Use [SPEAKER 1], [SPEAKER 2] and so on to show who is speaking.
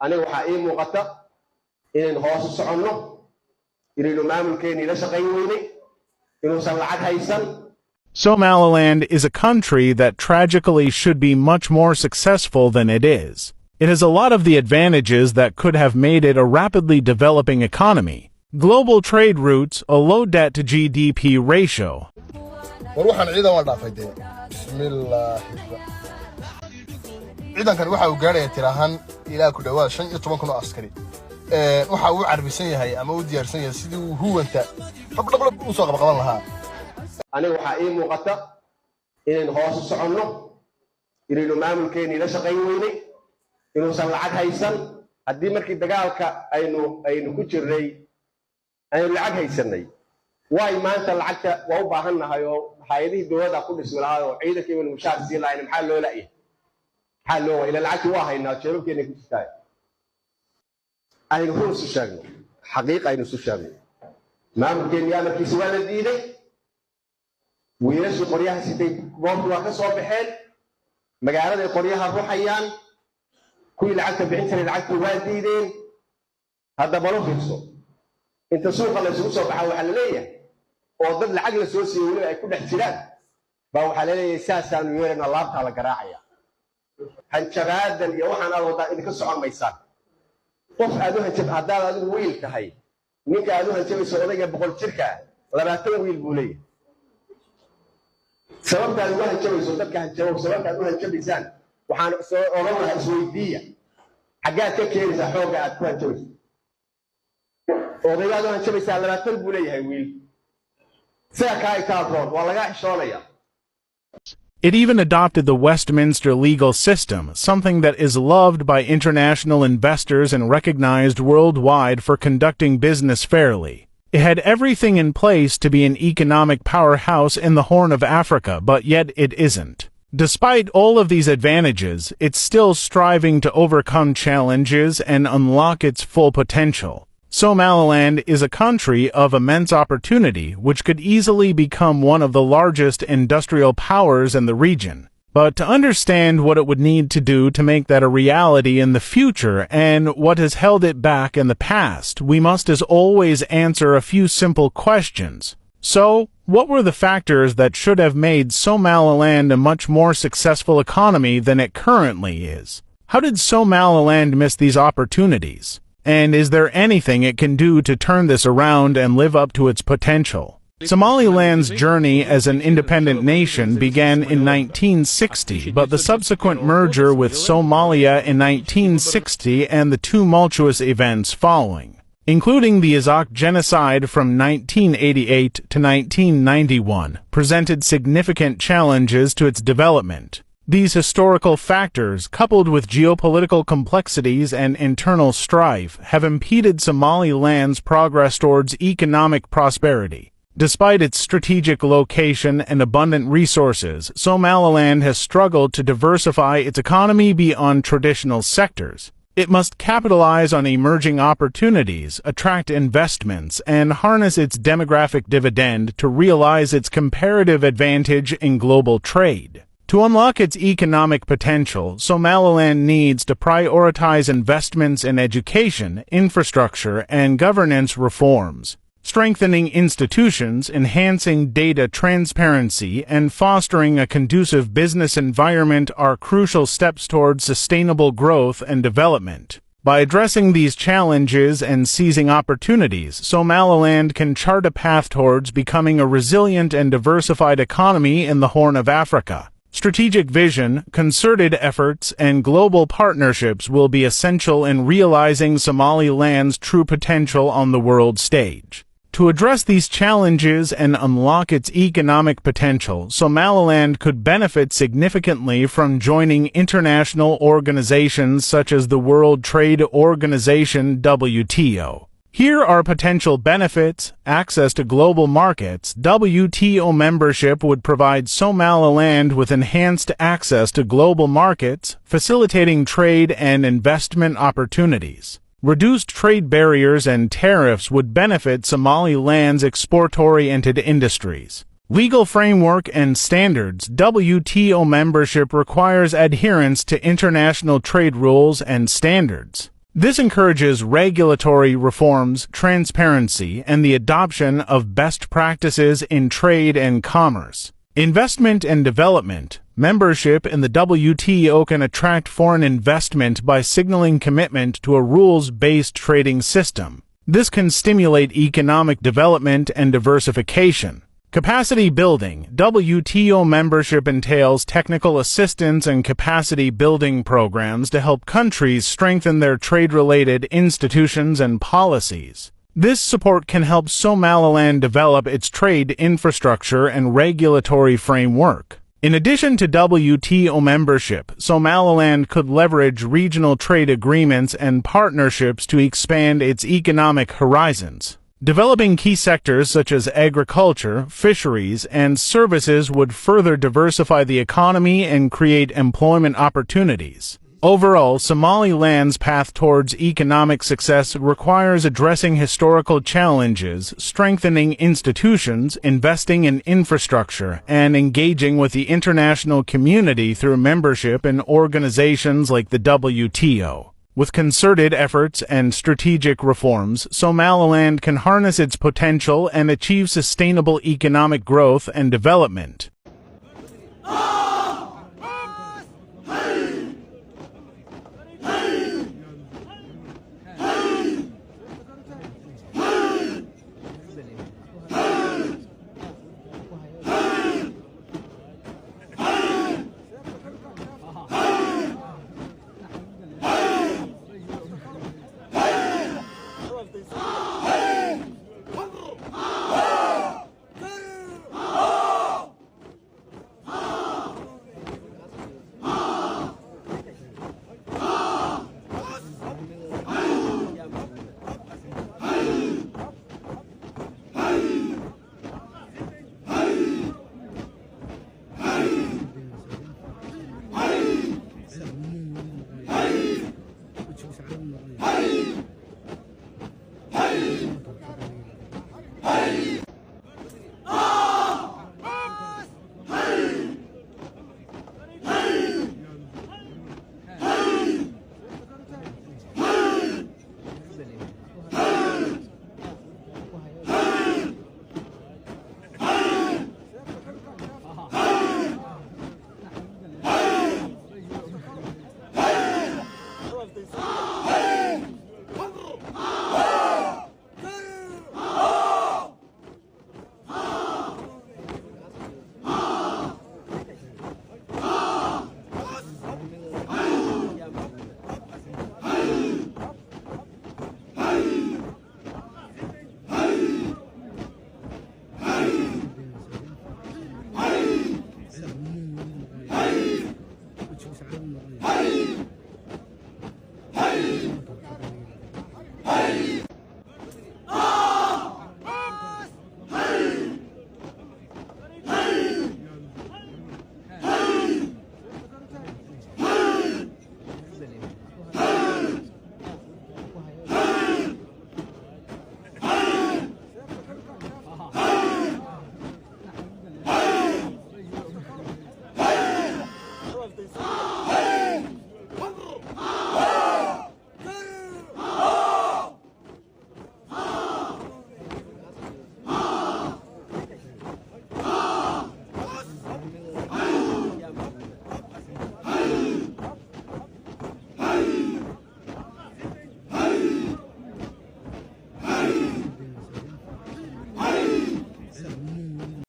[SPEAKER 1] aniga waxaa ii muuqata inaynu hoos u soconno inaynu maamulkeennii la shaqayn weynay inuusan lacag haysan.
[SPEAKER 2] Somaliland is a country that tragically should be much more successful than it is. It has a lot of the advantages that could have made it a rapidly developing economy. Global trade routes, a low debt to GDP ratio.
[SPEAKER 3] ciidankan waxa uu gaadhay tirahan ilaa ku dhawaad 15 kun oo askari waxa uu carbisan yahay ama uu diyaarsan yahay sidii uu huwanta dhab u soo qaban lahaa.
[SPEAKER 1] aniga waxaa ii muuqata inaynu hoos u soconno inaynu maamulkeennii la shaqayn weynay inuusan lacag haysan. haddii markii dagaalka aynu ku jirnay aynu lacag haysanay waay maanta lacagta waa u baahan nahay oo hay'adihii dowladda ku dhismi lahaa oo ciidanka iyo mushaar siin lahayn maxaa loo la'yahay حلو إلى العكس واحد ناتشرب كأنك تستاهل. أين هو السوشيال؟ حقيقة أين السوشيال؟ ما ممكن يعمل كيس ولا دينه ويرسل قريها ستي وقت واحد صوب حال مجال قريها روحيان كل العكس بعنتر العكس والدين هذا بروح يسوق. أنت سوق على سوق بحاول حللية وضد العقل السوسي ولا يكون احتلال بحاول حللية أساسا ويرنا الله تعالى قراعية. hanjabaadan iyo waxaan aad wadaa idinka socon maysaan qof aad u hanjab haddaad adigu wiil tahay ninka aad u hanjabayso odayga 100 jirka 20 wiil buu leeyahay sababta aad u hanjabayso dadka hanjabo sababta aad u hanjabaysaan waxaan soo oran lahaa isweydiiya xaggaad ka keenaysaa xooga aad ku hanjabayso odayga aad u hanjabaysaa 20 buu leeyahay wiil sida kaay taadroon waa laga xishoonayaa.
[SPEAKER 2] It even adopted the Westminster legal system, something that is loved by international investors and recognized worldwide for conducting business fairly. It had everything in place to be an economic powerhouse in the Horn of Africa, but yet it isn't. Despite all of these advantages, it's still striving to overcome challenges and unlock its full potential. Somaliland is a country of immense opportunity which could easily become one of the largest industrial powers in the region. But to understand what it would need to do to make that a reality in the future and what has held it back in the past, we must as always answer a few simple questions. So, what were the factors that should have made Somaliland a much more successful economy than it currently is? How did Somaliland miss these opportunities? And is there anything it can do to turn this around and live up to its potential? Somaliland's journey as an independent nation began in 1960, but the subsequent merger with Somalia in 1960 and the tumultuous events following, including the Azak genocide from 1988 to 1991, presented significant challenges to its development. These historical factors, coupled with geopolitical complexities and internal strife, have impeded Somaliland's progress towards economic prosperity. Despite its strategic location and abundant resources, Somaliland has struggled to diversify its economy beyond traditional sectors. It must capitalize on emerging opportunities, attract investments, and harness its demographic dividend to realize its comparative advantage in global trade. To unlock its economic potential, Somaliland needs to prioritize investments in education, infrastructure, and governance reforms. Strengthening institutions, enhancing data transparency, and fostering a conducive business environment are crucial steps towards sustainable growth and development. By addressing these challenges and seizing opportunities, Somaliland can chart a path towards becoming a resilient and diversified economy in the Horn of Africa. Strategic vision, concerted efforts, and global partnerships will be essential in realizing Somaliland's true potential on the world stage. To address these challenges and unlock its economic potential, Somaliland could benefit significantly from joining international organizations such as the World Trade Organization (WTO). Here are potential benefits: access to global markets. WTO membership would provide Somaliland with enhanced access to global markets, facilitating trade and investment opportunities. Reduced trade barriers and tariffs would benefit Somaliland's export-oriented industries. Legal framework and standards. WTO membership requires adherence to international trade rules and standards. This encourages regulatory reforms, transparency, and the adoption of best practices in trade and commerce. Investment and development. Membership in the WTO can attract foreign investment by signaling commitment to a rules-based trading system. This can stimulate economic development and diversification. Capacity building. WTO membership entails technical assistance and capacity building programs to help countries strengthen their trade-related institutions and policies. This support can help Somaliland develop its trade infrastructure and regulatory framework. In addition to WTO membership, Somaliland could leverage regional trade agreements and partnerships to expand its economic horizons. Developing key sectors such as agriculture, fisheries, and services would further diversify the economy and create employment opportunities. Overall, Somaliland's path towards economic success requires addressing historical challenges, strengthening institutions, investing in infrastructure, and engaging with the international community through membership in organizations like the WTO. With concerted efforts and strategic reforms, Somaliland can harness its potential and achieve sustainable economic growth and development.
[SPEAKER 4] Hey!